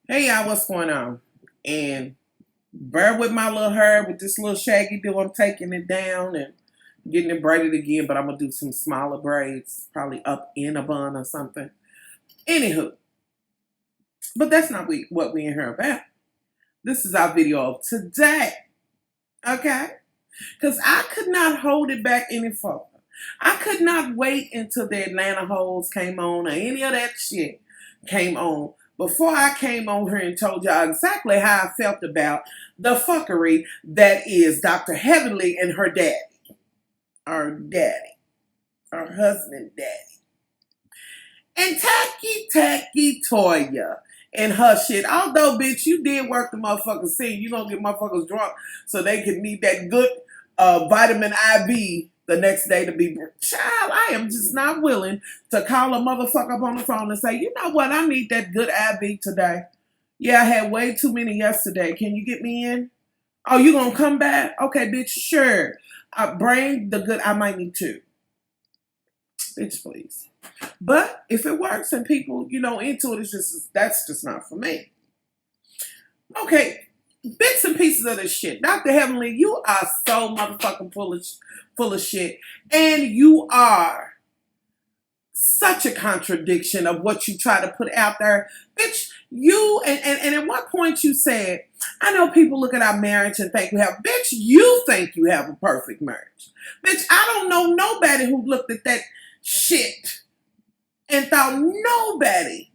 Hey y'all, what's going on? And bear with my little hair with this little shaggy do. I'm taking it down and getting it braided again, but I'm gonna do some smaller braids, probably up in a bun or something. Anywho, but that's not what we in here about. This is our video of today, okay? Because I could not hold it back any further. I could not wait until the Atlanta hoes came on or any of that shit came on before I came on here and told y'all exactly how I felt about the fuckery that is Dr. Heavenly and her daddy, her husband daddy. And tacky Toya and her shit. Although, bitch, you did work the motherfucking scene. You gonna get motherfuckers drunk so they can need that good vitamin IV the next day to be. Child, I am just not willing to call a motherfucker up on the phone and say, you know what, I need that good IV today. Yeah, I had way too many yesterday. Can you get me in? Oh, you gonna come back? Okay, bitch, sure. Bring the good, I might need two. Bitch, please. But if it works and people, into it, that's just not for me. Okay, bits and pieces of this shit. Dr. Heavenly, you are so motherfucking full of shit. And you are such a contradiction of what you try to put out there. Bitch, and at what point you said, I know people look at our marriage and think we have, bitch, you think you have a perfect marriage. Bitch, I don't know nobody who looked at that shit and thought nobody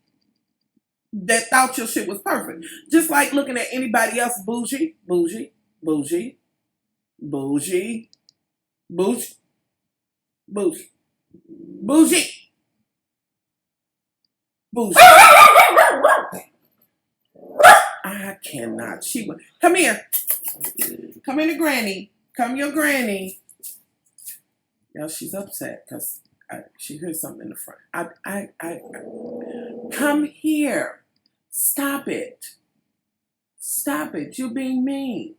that thought your shit was perfect. Just like looking at anybody else bougie, bougie, bougie, bougie, bougie, bougie, bougie, bougie. I cannot. Come here. Come here to Granny. Come your Granny. Now she's upset because she heard something in the front. Come here. Stop it. Stop it. You're being mean.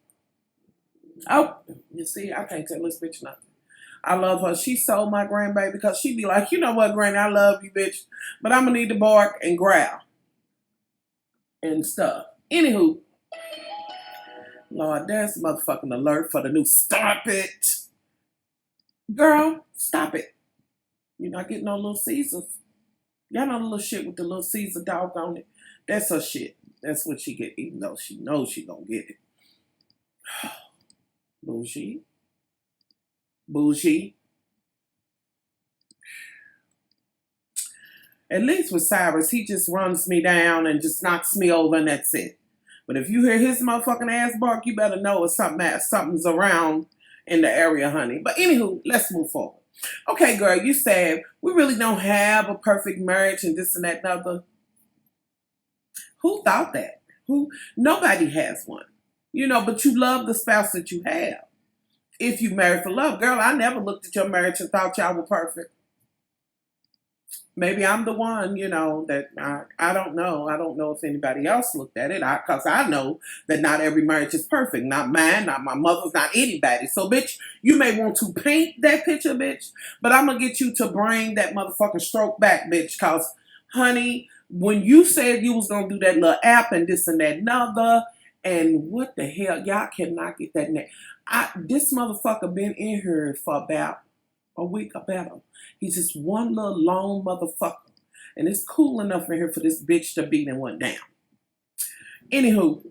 Oh, you see, I can't tell this bitch nothing. I love her. She sold my grandbaby because she be like, you know what, Granny, I love you, bitch, but I'm going to need to bark and growl and stuff. Anywho, Lord, there's a motherfucking alert for the new Stop It. Girl, stop it. You're not getting no Little Caesars. Y'all know the little shit with the Little Caesar dog on it? That's her shit. That's what she get, even though she knows she gonna get it. Bougie. Bougie. At least with Cyrus, he just runs me down and just knocks me over and that's it. But if you hear his motherfucking ass bark, you better know it's something's around in the area, honey. But anywho, let's move forward. Okay, girl, you said we really don't have a perfect marriage and this and that and other. Who thought that? Nobody has one. But you love the spouse that you have. If you married for love, girl, I never looked at your marriage and thought y'all were perfect. Maybe I'm the one, that I don't know. I don't know if anybody else looked at it. Because I know that not every marriage is perfect. Not mine, not my mother's, not anybody. So, bitch, you may want to paint that picture, bitch. But I'm going to get you to bring that motherfucking stroke back, bitch. Because, honey, when you said you was going to do that little app and this and that and other, and what the hell, y'all cannot get that name. This motherfucker been in here for about a week or better. He's just one little long motherfucker. And it's cool enough in here for this bitch to beat and went down. Anywho,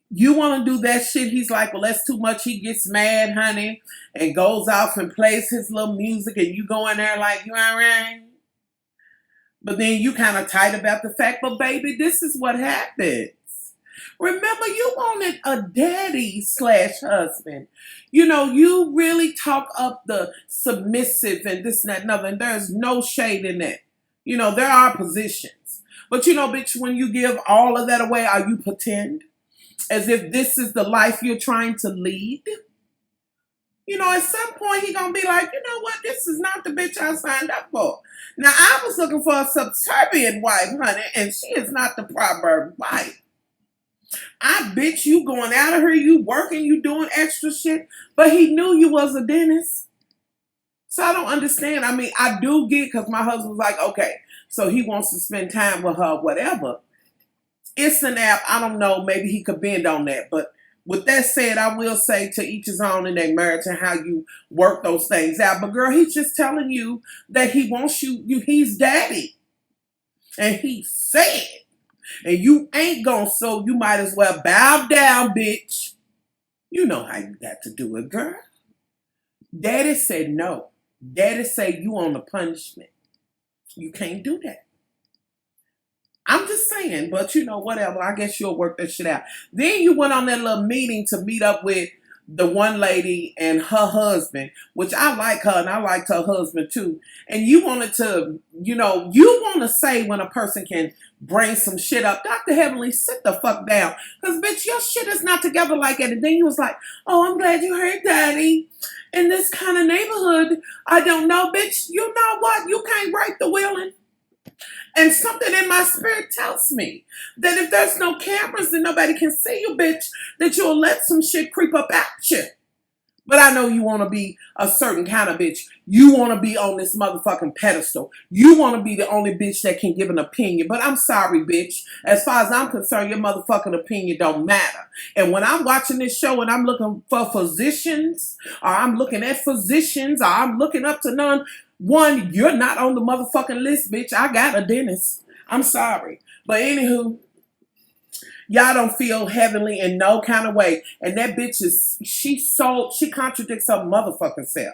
you want to do that shit? He's like, well, that's too much. He gets mad, honey, and goes off and plays his little music, and you go in there like, you all right? But then you kind of tight about the fact, but baby, this is what happens. Remember, you wanted a daddy/husband. You really talk up the submissive and this and that and other, and there's no shade in that. There are positions. But bitch, when you give all of that away, are you pretend? As if this is the life you're trying to lead? At some point, he gonna be like, you know what, this is not the bitch I signed up for. Now, I was looking for a subservient wife, honey, and she is not the proverb wife. Bitch, you going out of here, you working, you doing extra shit, but he knew you was a dentist. So I don't understand. I mean, I do get, because my husband was like, okay, so he wants to spend time with her, whatever. It's an app. I don't know. Maybe he could bend on that. But with that said, I will say to each his own in their marriage and how you work those things out. But girl, he's just telling you that he wants he's daddy. And he said, and you ain't gonna, so you might as well bow down, bitch. You know how you got to do it, girl. Daddy said no. Daddy said you on the punishment. You can't do that. I'm just saying, but you know, whatever. I guess you'll work that shit out. Then you went on that little meeting to meet up with the one lady and her husband, which I like her and I liked her husband too. And you wanted to, you want to say when a person can bring some shit up, Dr. Heavenly, sit the fuck down. Because, bitch, your shit is not together like that. And then you was like, oh, I'm glad you heard daddy. In this kind of neighborhood, I don't know, bitch, you know what? You can't write the will. And something in my spirit tells me that if there's no cameras and nobody can see you, bitch, that you'll let some shit creep up at you. But I know you want to be a certain kind of bitch. You want to be on this motherfucking pedestal. You want to be the only bitch that can give an opinion. But I'm sorry, bitch. As far as I'm concerned, your motherfucking opinion don't matter. And when I'm watching this show and I'm looking for physicians, or I'm looking at physicians, or I'm looking up to none, one, you're not on the motherfucking list, bitch. I got a dentist. I'm sorry. But anywho, y'all don't feel heavenly in no kind of way. And that bitch she contradicts her motherfucking self.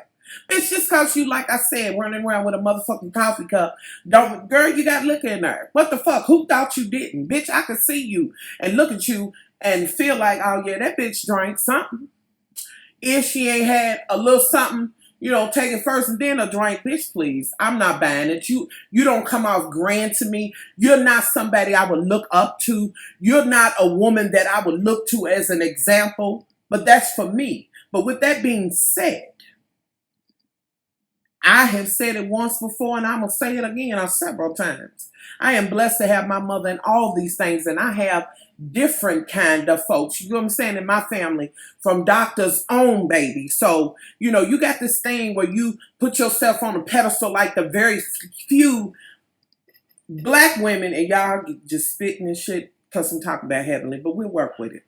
Bitch, just cause you, like I said, running around with a motherfucking coffee cup, girl, you got liquor in there. What the fuck? Who thought you didn't? Bitch, I could see you and look at you and feel like, oh yeah, that bitch drank something. If she ain't had a little something, take it first and then a drink, bitch, please. I'm not buying it. You don't come off grand to me. You're not somebody I would look up to. You're not a woman that I would look to as an example. But that's for me. But with that being said, I have said it once before and I'm going to say it again several times. I am blessed to have my mother and all these things, and I have different kind of folks, you know what I'm saying, in my family, from doctor's own baby. So, you got this thing where you put yourself on a pedestal like the very few black women, and y'all just spitting and shit because I'm talking about heavenly, but we'll work with it.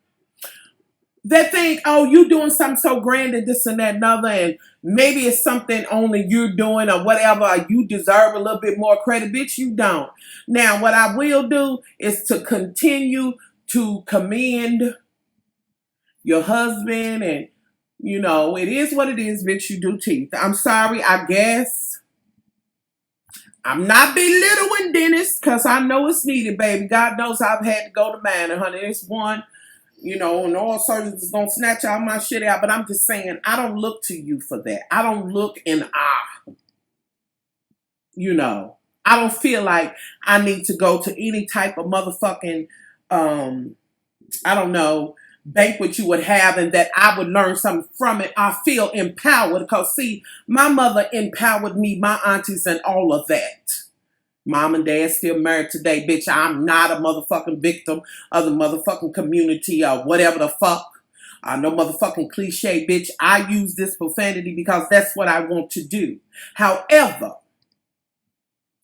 That think, oh, you doing something so grand and this and that and other, and maybe it's something only you're doing or whatever, or you deserve a little bit more credit. Bitch, you don't. Now, what I will do is to continue to commend your husband, and, it is what it is, bitch, you do teeth. I'm sorry, I guess. I'm not belittling dentists because I know it's needed, baby. God knows I've had to go to mine, and honey, it's one. And all surgeons is going to snatch all my shit out. But I'm just saying, I don't look to you for that. I don't look in awe. I don't feel like I need to go to any type of motherfucking, banquet you would have and that I would learn something from it. I feel empowered because, see, my mother empowered me, my aunties, and all of that. Mom and dad still married today, bitch. I'm not a motherfucking victim of the motherfucking community or whatever the fuck. No motherfucking cliche, bitch. I use this profanity because that's what I want to do. However,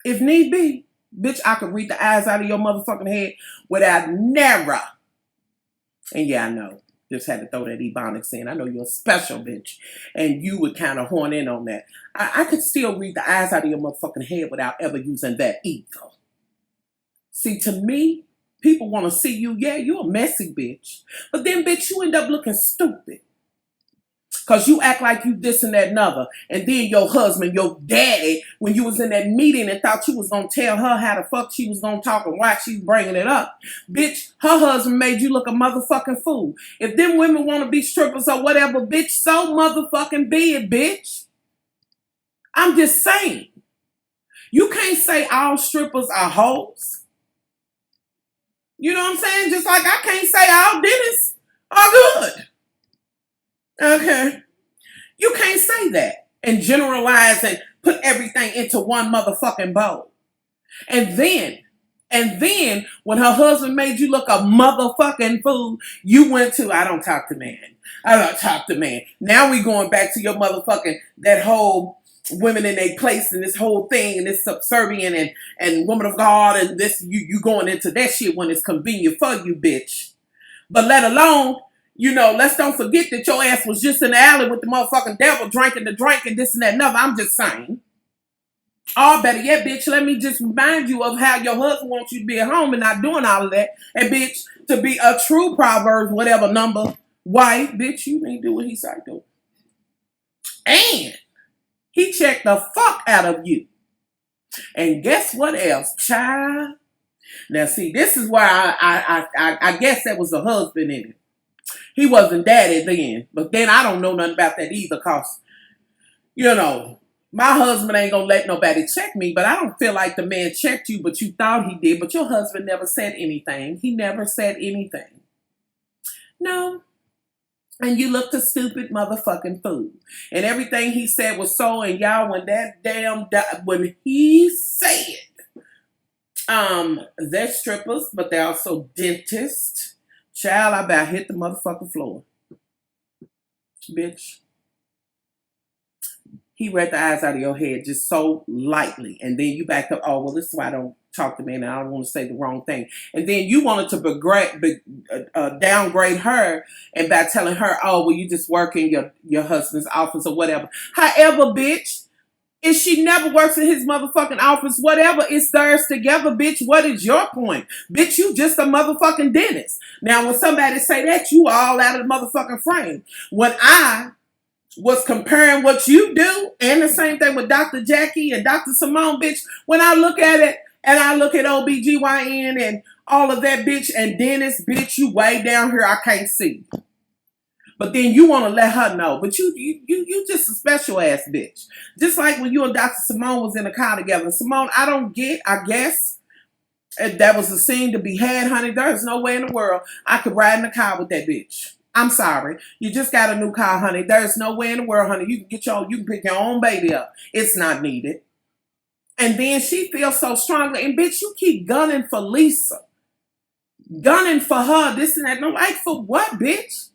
if need be, bitch, I could read the eyes out of your motherfucking head without never. And yeah, I know. Just had to throw that ebonics in. I know you're a special bitch. And you would kind of horn in on that. I could still read the eyes out of your motherfucking head without ever using that either. See, to me, people want to see you. Yeah, you're a messy bitch. But then, bitch, you end up looking stupid. Because you act like you this and that and other. And then your husband, your daddy, when you was in that meeting and thought you was going to tell her how the fuck she was going to talk and why she's bringing it up. Bitch, her husband made you look a motherfucking fool. If them women want to be strippers or whatever, bitch, so motherfucking be it, bitch. I'm just saying. You can't say all strippers are hoes. You know what I'm saying? Just like I can't say all dentists are good. Okay. You can't say that and generalize and put everything into one motherfucking bowl. And then when her husband made you look a motherfucking fool, you went to, I don't talk to man. I don't talk to man. Now we going back to your motherfucking, that whole women in their place and this whole thing and this subservient and woman of God and this you going into that shit when it's convenient for you, bitch. But let alone, let's don't forget that your ass was just in the alley with the motherfucking devil drinking the drink and this and that and other. I'm just saying. Or better yet, bitch, let me just remind you of how your husband wants you to be at home and not doing all of that. And bitch, to be a true Proverbs, whatever number, wife, bitch, you ain't do what he said do. And he checked the fuck out of you. And guess what else, child? Now, see, this is where I guess that was a husband in it. He wasn't daddy then. But then I don't know nothing about that either because, my husband ain't gonna let nobody check me, but I don't feel like the man checked you, but you thought he did. But your husband never said anything. He never said anything. No. And you looked a stupid motherfucking fool. And everything he said was so, and y'all, when he said, they're strippers, but they're also dentists. Child, I about hit the motherfucking floor. Bitch. He read the eyes out of your head just so lightly. And then you backed up, oh, well, this is why I don't talk to me and I don't want to say the wrong thing. And then you wanted to downgrade her and by telling her, oh, well, you just work in your husband's office or whatever. However, bitch, if she never works in his motherfucking office, whatever, it's theirs together, bitch. What is your point? Bitch, you just a motherfucking dentist. Now, when somebody say that, you all out of the motherfucking frame. When I was comparing what you do, and the same thing with Dr. Jackie and Dr. Simone, bitch, when I look at it, and I look at OBGYN and all of that, bitch, and dentist, bitch, you way down here, I can't see. But then you want to let her know. But you just a special ass bitch. Just like when you and Dr. Simone was in the car together. Simone, I guess, that was a scene to be had, honey. There's no way in the world I could ride in the car with that bitch. I'm sorry. You just got a new car, honey. There's no way in the world, honey. You can pick your own baby up. It's not needed. And then she feels so strongly. And bitch, you keep gunning for Lisa. Gunning for her, this and that. No, like for what, bitch?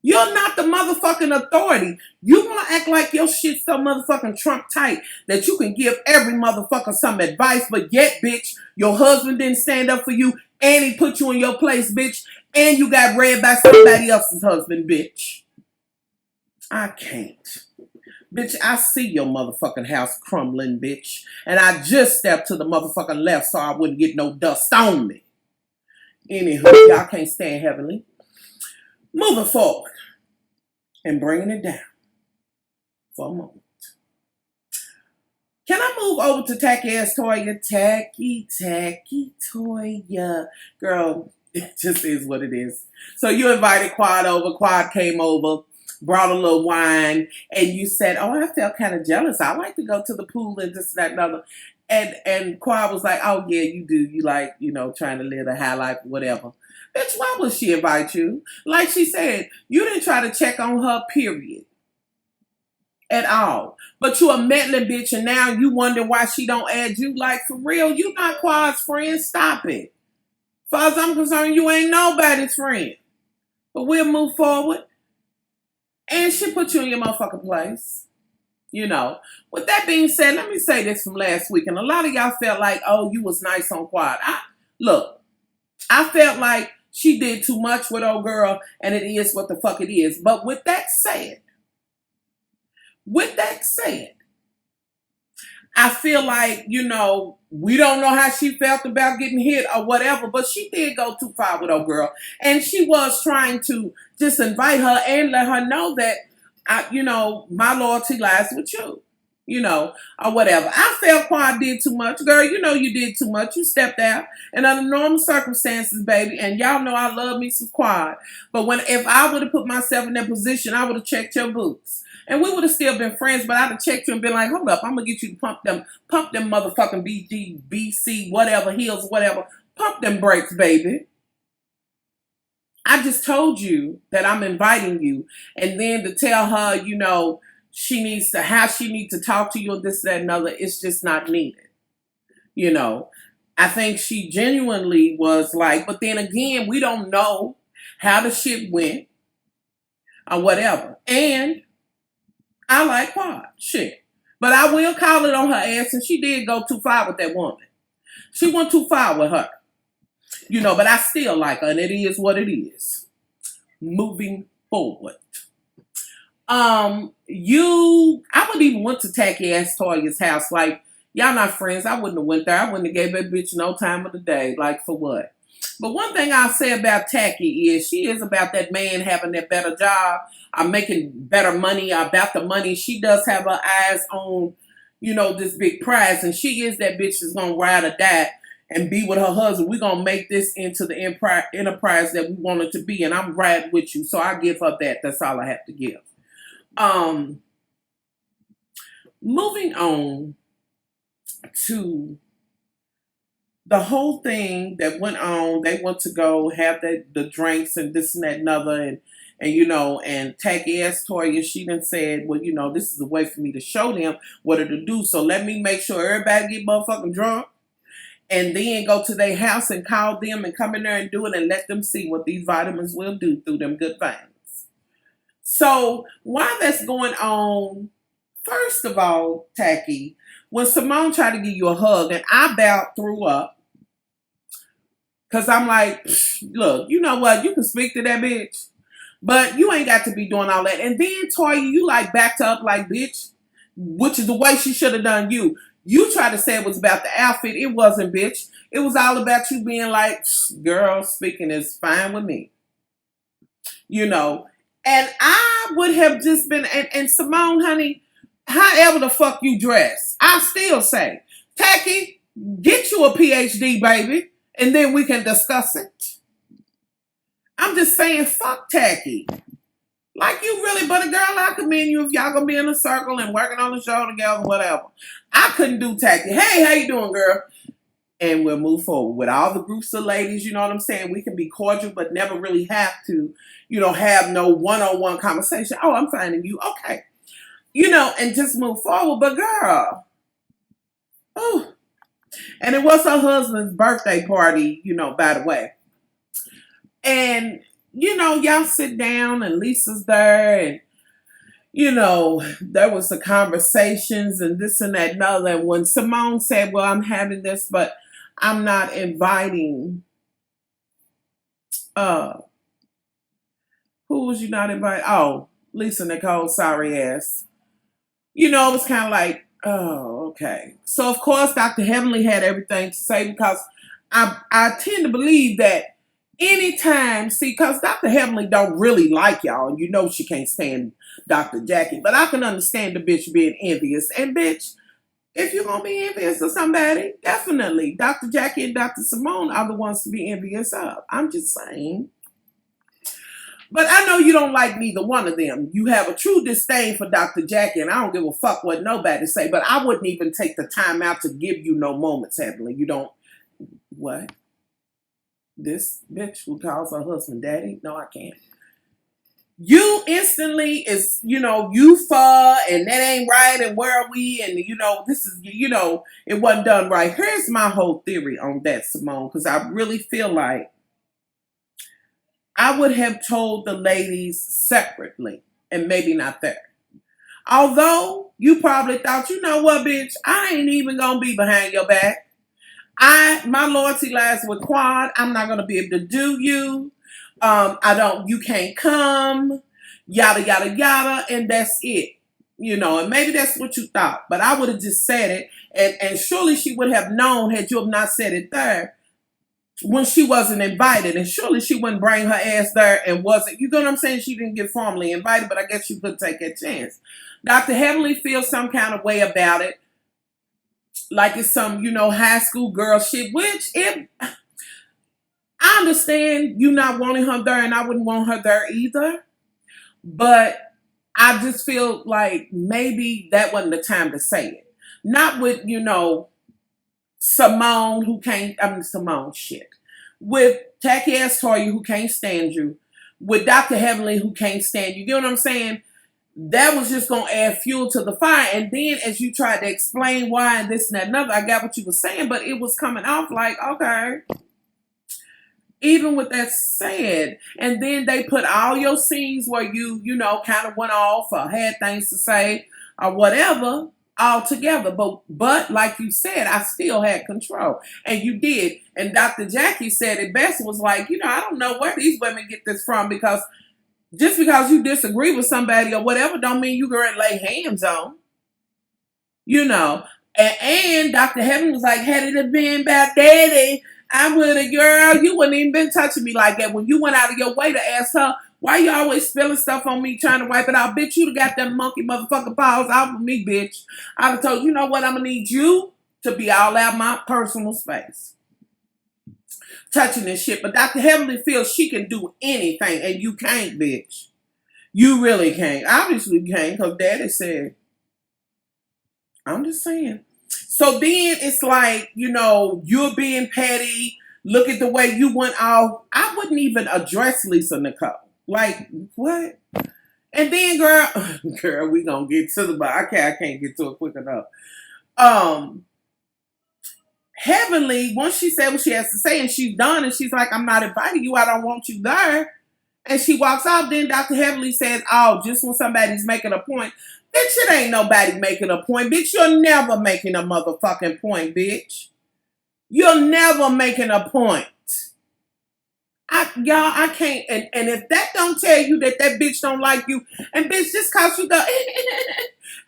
You're not the motherfucking authority. You want to act like your shit's so motherfucking Trump tight that you can give every motherfucker some advice, but yet, bitch, your husband didn't stand up for you and he put you in your place, bitch, and you got read by somebody else's husband, bitch. I can't. Bitch, I see your motherfucking house crumbling, bitch, and I just stepped to the motherfucking left so I wouldn't get no dust on me. Anywho, y'all can't stand heavenly. Moving forward and bringing it down for a moment. Can I move over to tacky ass Toya? Tacky Toya. Girl, it just is what it is. So you invited Quad over. Quad came over, brought a little wine, and you said, oh, I felt kind of jealous. I like to go to the pool and this, that, and other. And Quad was like, oh, yeah, you do. You like, trying to live a high life, whatever. Bitch, why would she invite you? Like she said, you didn't try to check on her, period. At all. But you a meddling bitch and now you wonder why she don't add you. Like, for real, you not Quad's friend. Stop it. As far as I'm concerned, you ain't nobody's friend. But we'll move forward. And she put you in your motherfucking place. With that being said, let me say this from last week. And a lot of y'all felt like, oh, you was nice on Quad. I felt like she did too much with old girl, and it is what the fuck it is. But with that said, I feel like, we don't know how she felt about getting hit or whatever, but she did go too far with old girl. And she was trying to just invite her and let her know that, my loyalty lies with you. Or whatever. I felt Quad did too much. Girl, you did too much. You stepped out. And under normal circumstances, baby, and y'all know I love me some Quad. But if I would have put myself in that position, I would have checked your boots. And we would have still been friends, but I'd have checked you and been like, hold up, I'm going to get you to pump them motherfucking BG, BC, whatever, heels, whatever. Pump them brakes, baby. I just told you that I'm inviting you. And then to tell her, how she needs to talk to you and this, that, and other, it's just not needed. I think she genuinely was like, but then again, we don't know how the shit went or whatever. And I like Quad. Shit. But I will call it on her ass, and she did go too far with that woman. She went too far with her. But I still like her, and it is what it is. Moving forward. I wouldn't even went to tacky ass Toya's house. Like, y'all not friends. I wouldn't have went there. I wouldn't have gave that bitch no time of the day. Like, for what? But one thing I'll say about Tacky is she is about that man having that better job, making better money, about the money. She does have her eyes on, this big prize. And she is that bitch that's going to ride or die and be with her husband. We're going to make this into the enterprise that we want it to be. And I'm riding with you. So I give her that. That's all I have to give. Moving on to the whole thing that went on. They went to go have the drinks and this and that and other, and tacky ass Toya, she done said, well, this is a way for me to show them what to do. So let me make sure everybody get motherfucking drunk, and then go to their house and call them and come in there and do it and let them see what these vitamins will do through them good things. So while that's going on, first of all, Tacky, when Simone tried to give you a hug and I about threw up, because I'm like, look, you know what? You can speak to that bitch, but you ain't got to be doing all that. And then, Toya, you like backed up like, bitch, which is the way she should have done you. You tried to say it was about the outfit. It wasn't, bitch. It was all about you being like, girl, speaking is fine with me. And I would have just been, and Simone, honey, however the fuck you dress, I still say, Tacky, get you a PhD, baby, and then we can discuss it. I'm just saying, fuck Tacky. Like, you really, but a girl, I commend you if y'all gonna be in a circle and working on the show together, whatever. I couldn't do Tacky. Hey, how you doing, girl? And we'll move forward with all the groups of ladies, you know what I'm saying? We can be cordial, but never really have to, have no one-on-one conversation. Oh, I'm finding you. Okay. And just move forward. But girl, oh, and it was her husband's birthday party, by the way. And, y'all sit down and Lisa's there and, there was the conversations and this and that and other. And when Simone said, well, I'm having this, but I'm not inviting, who was you not inviting? Oh, Lisa Nicole, sorry ass. It was kind of like, oh, okay. So, of course, Dr. Heavenly had everything to say because I tend to believe that anytime, because Dr. Heavenly don't really like y'all, and she can't stand Dr. Jackie, but I can understand the bitch being envious. And bitch, if you're going to be envious of somebody, definitely Dr. Jackie and Dr. Simone are the ones to be envious of. I'm just saying. But I know you don't like neither one of them. You have a true disdain for Dr. Jackie, and I don't give a fuck what nobody say, but I wouldn't even take the time out to give you no moments, Heavenly. You don't, what? This bitch who calls her husband daddy? No, I can't. You instantly is, you for, and that ain't right, and where are we, and, this is, it wasn't done right. Here's my whole theory on that, Simone, because I really feel like I would have told the ladies separately and maybe not there. Although you probably thought, you know what, bitch, I ain't even going to be behind your back. My loyalty lies with Quad. I'm not going to be able to do you. You can't come, yada, yada, yada. And that's it. And maybe that's what you thought, but I would have just said it. And surely she would have known had you have not said it there. When she wasn't invited, and surely she wouldn't bring her ass there and wasn't, you know what I'm saying? She didn't get formally invited, but I guess you could take that chance. Dr. Heavenly feels some kind of way about it, like it's some, high school girl shit, which if I understand you not wanting her there, and I wouldn't want her there either, but I just feel like maybe that wasn't the time to say it. Not with, Simone Simone shit. With tacky ass Toya who can't stand you. With Dr. Heavenly who can't stand you. You know what I'm saying? That was just going to add fuel to the fire. And then as you tried to explain why and this and that and other, I got what you were saying, but it was coming off like, okay. Even with that said, and then they put all your scenes where you kind of went off or had things to say or whatever. altogether. But like you said, I still had control. And you did. And Dr. Jackie said it best, was like, I don't know where these women get this from, because just because you disagree with somebody or whatever don't mean you gonna lay hands on. And Dr. Heaven was like, had it have been about daddy, I would have, girl, you wouldn't even been touching me like that. When you went out of your way to ask her, why you always spilling stuff on me, trying to wipe it out? Bitch, you'd have got them monkey motherfucking paws out of me, bitch. I'd have told you know what, I'm going to need you to be all out my personal space. Touching this shit. But Dr. Heavenly feels she can do anything, and you can't, bitch. You really can't. Obviously you can't, because daddy said. I'm just saying. So then it's like, you're being petty. Look at the way you went off. I wouldn't even address Lisa Nicole. Like, what? And then, girl, we gonna get to the, I can't get to it quick enough. Heavenly, once she said what she has to say and she's done, and she's like, I'm not inviting you, I don't want you there. And she walks off. Then Dr. Heavenly says, oh, just when somebody's making a point. Bitch, it ain't nobody making a point. Bitch, you're never making a motherfucking point, bitch. You're never making a point. I can't. And if that don't tell you that bitch don't like you, and bitch, just cause you go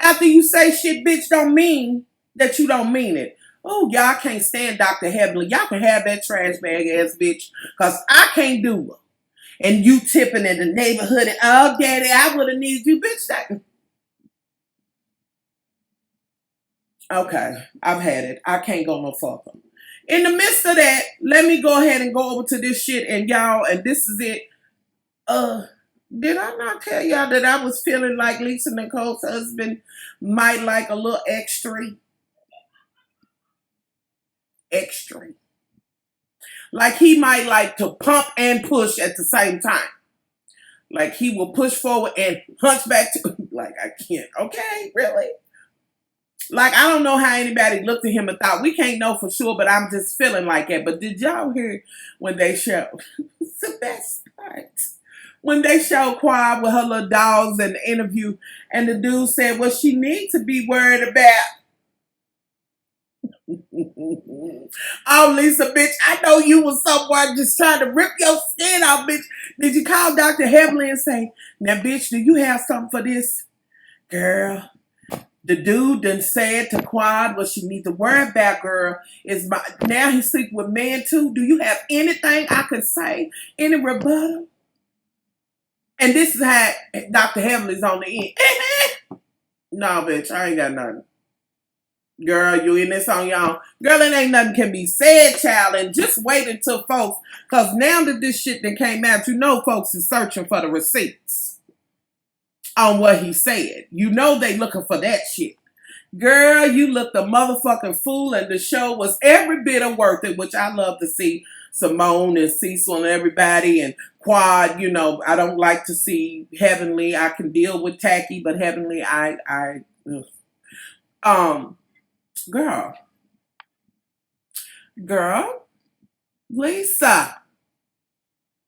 after you say shit, bitch, don't mean that you don't mean it. Oh, y'all can't stand Dr. Heavenly. Y'all can have that trash bag ass bitch, cause I can't do it. And you tipping in the neighborhood and, oh, daddy, I would have needed you, bitch. Okay, I've had it. I can't go no further. In the midst of that, let me go ahead and go over to this shit, and y'all, and this is it. Did I not tell y'all that I was feeling like Lisa Nicole's husband might like a little extra? Extra. Like he might like to pump and push at the same time. Like he will push forward and hunch back to, like, I can't. Okay, really? Like, I don't know how anybody looked at him and thought, we can't know for sure, but I'm just feeling like that. But did y'all hear when they showed, it's the best part, when they showed Quad with her little dogs in the interview, and the dude said, well, she needs to be worried about. Oh, Lisa, bitch, I know you was somewhere just trying to rip your skin off, bitch. Did you call Dr. Heavenly and say, now, bitch, do you have something for this? Girl, the dude done said to Quad, what she need to worry about, girl, is now he's sleeping with men too. Do you have anything I can say? Any rebuttal? And this is how Dr. Heavenly's on the end. No, bitch, I ain't got nothing. Girl, you in this on y'all. Girl, it ain't nothing can be said, child. And just wait until folks, because now that this shit that came out, folks is searching for the receipts on what he said. They looking for that shit. Girl, you looked a motherfucking fool, and the show was every bit of worth it, which I love to see Simone and Cecil and everybody, and Quad. I don't like to see Heavenly. I can deal with Tacky, but Heavenly, Girl, Lisa,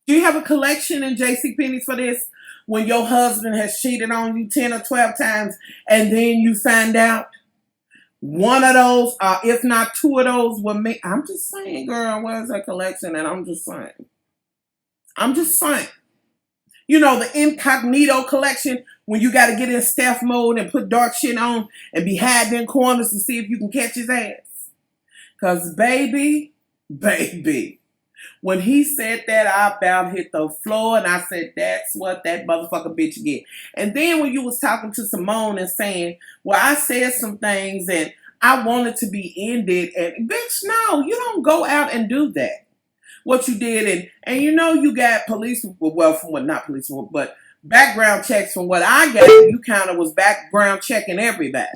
do you have a collection in JCPenney's for this? When your husband has cheated on you 10 or 12 times, and then you find out one of those, if not two of those, were me. I'm just saying, girl, where's that collection? And I'm just saying. The incognito collection, when you got to get in stealth mode and put dark shit on and be hiding in corners to see if you can catch his ass. Because, baby, when he said that, I about hit the floor, and I said, that's what that motherfucker bitch get. And then when you was talking to Simone and saying, well, I said some things and I wanted to be ended, and bitch, no, you don't go out and do that. What you did, and you got police, well, from what, not police, but background checks from what I got, you kind of was background checking everybody.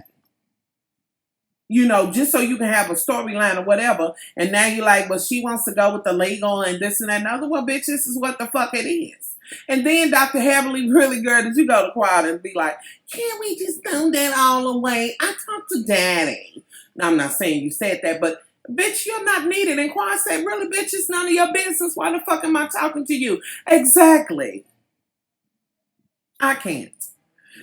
Just so you can have a storyline or whatever. And now you're like, well, she wants to go with the legal and this and that and other. Well, bitch, this is what the fuck it is. And then Dr. Heavenly, really, girl, did you go to Quad and be like, can't we just throw that all away? I talked to daddy. Now, I'm not saying you said that, but bitch, you're not needed. And Quad said, really, bitch, it's none of your business. Why the fuck am I talking to you? Exactly. I can't.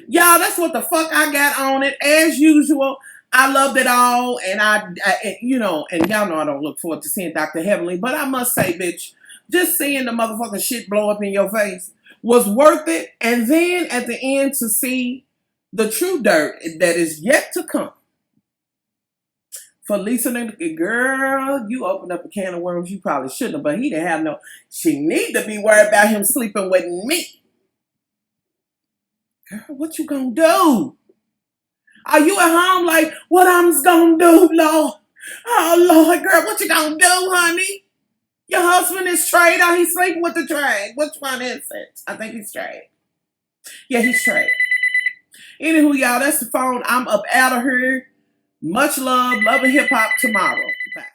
Y'all, that's what the fuck I got on it. As usual, I loved it all, and you know, and y'all know I don't look forward to seeing Dr. Heavenly, but I must say, bitch, just seeing the motherfucking shit blow up in your face was worth it. And then at the end to see the true dirt that is yet to come. For Lisa, girl, you opened up a can of worms you probably shouldn't have, but he didn't have no, she need to be worried about him sleeping with me. Girl, what you gonna do? Are you at home like, what I'm gonna do, Lord? Oh, Lord, girl, what you gonna do, honey? Your husband is straight or he's sleeping with the drag? Which one is it? I think he's straight. Yeah, he's straight. Anywho, y'all, that's the phone. I'm up out of here. Much love. Love and hip hop tomorrow. Bye.